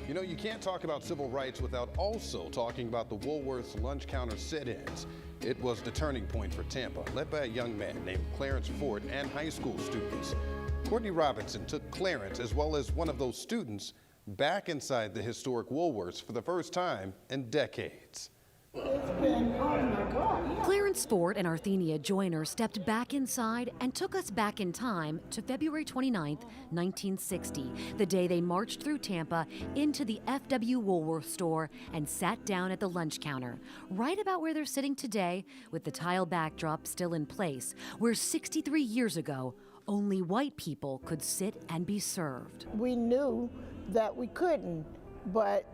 You know, you can't talk about civil rights without also talking about the Woolworth's lunch counter sit-ins. It was the turning point for Tampa, led by a young man named Clarence Fort and high school students. Courtney Robinson took Clarence, as well as one of those students, back inside the historic Woolworths for the first time in decades. It's been, oh my God. Yeah. Clarence Fort and Arthenia Joyner stepped back inside and took us back in time to February 29th, 1960, the day they marched through Tampa into the FW Woolworth store and sat down at the lunch counter, right about where they're sitting today, with the tile backdrop still in place, where 63 years ago, only white people could sit and be served. We knew that we couldn't, but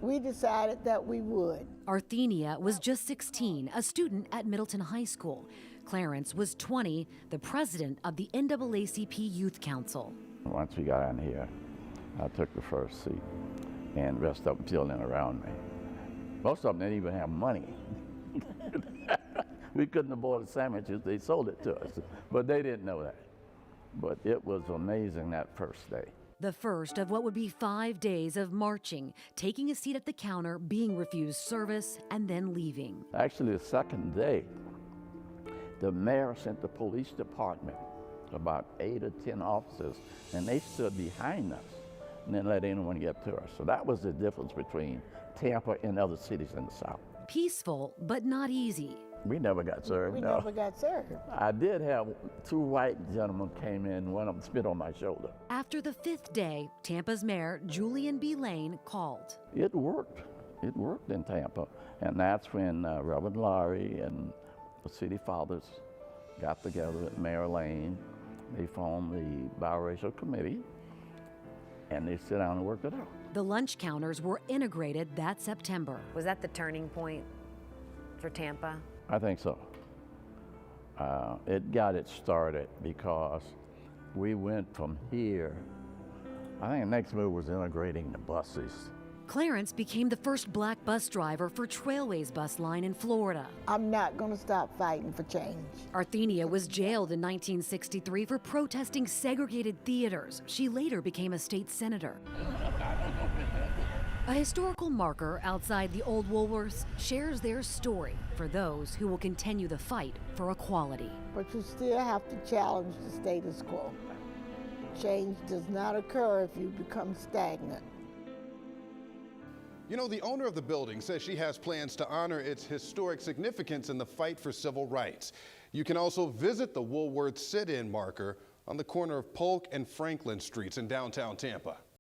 we decided that we would. Arthenia was just 16, a student at Middleton High School. Clarence was 20, the president of the NAACP Youth Council. Once we got in here, I took the first seat, and the rest of them filling in around me. Most of them didn't even have money. We couldn't afford the sandwiches, they sold it to us, but they didn't know that. But it was amazing that first day. The first of what would be 5 days of marching, taking a seat at the counter, being refused service, and then leaving. Actually, the second day, the mayor sent the police department, about 8 or 10 officers, and they stood behind us and didn't let anyone get to us. So that was the difference between Tampa and other cities in the South. Peaceful, but not easy. We never got served. We no. never got served. I did have 2 white gentlemen came in, one of them spit on my shoulder. After the 5th day, Tampa's mayor, Julian B. Lane, called. It worked. It worked in Tampa. And that's when Reverend Laurie and the city fathers got together at Mayor Lane. They formed the biracial committee, and they sit down and worked it out. The lunch counters were integrated that September. Was that the turning point for Tampa? I think so. It got it started because we went from here. I think the next move was integrating the buses. Clarence became the first black bus driver for Trailways bus line in Florida. I'm not going to stop fighting for change. Arthenia was jailed in 1963 for protesting segregated theaters. She later became a state senator. A historical marker outside the old Woolworths shares their story for those who will continue the fight for equality. But you still have to challenge the status quo. Change does not occur if you become stagnant. You know, the owner of the building says she has plans to honor its historic significance in the fight for civil rights. You can also visit the Woolworth sit-in marker on the corner of Polk and Franklin Streets in downtown Tampa.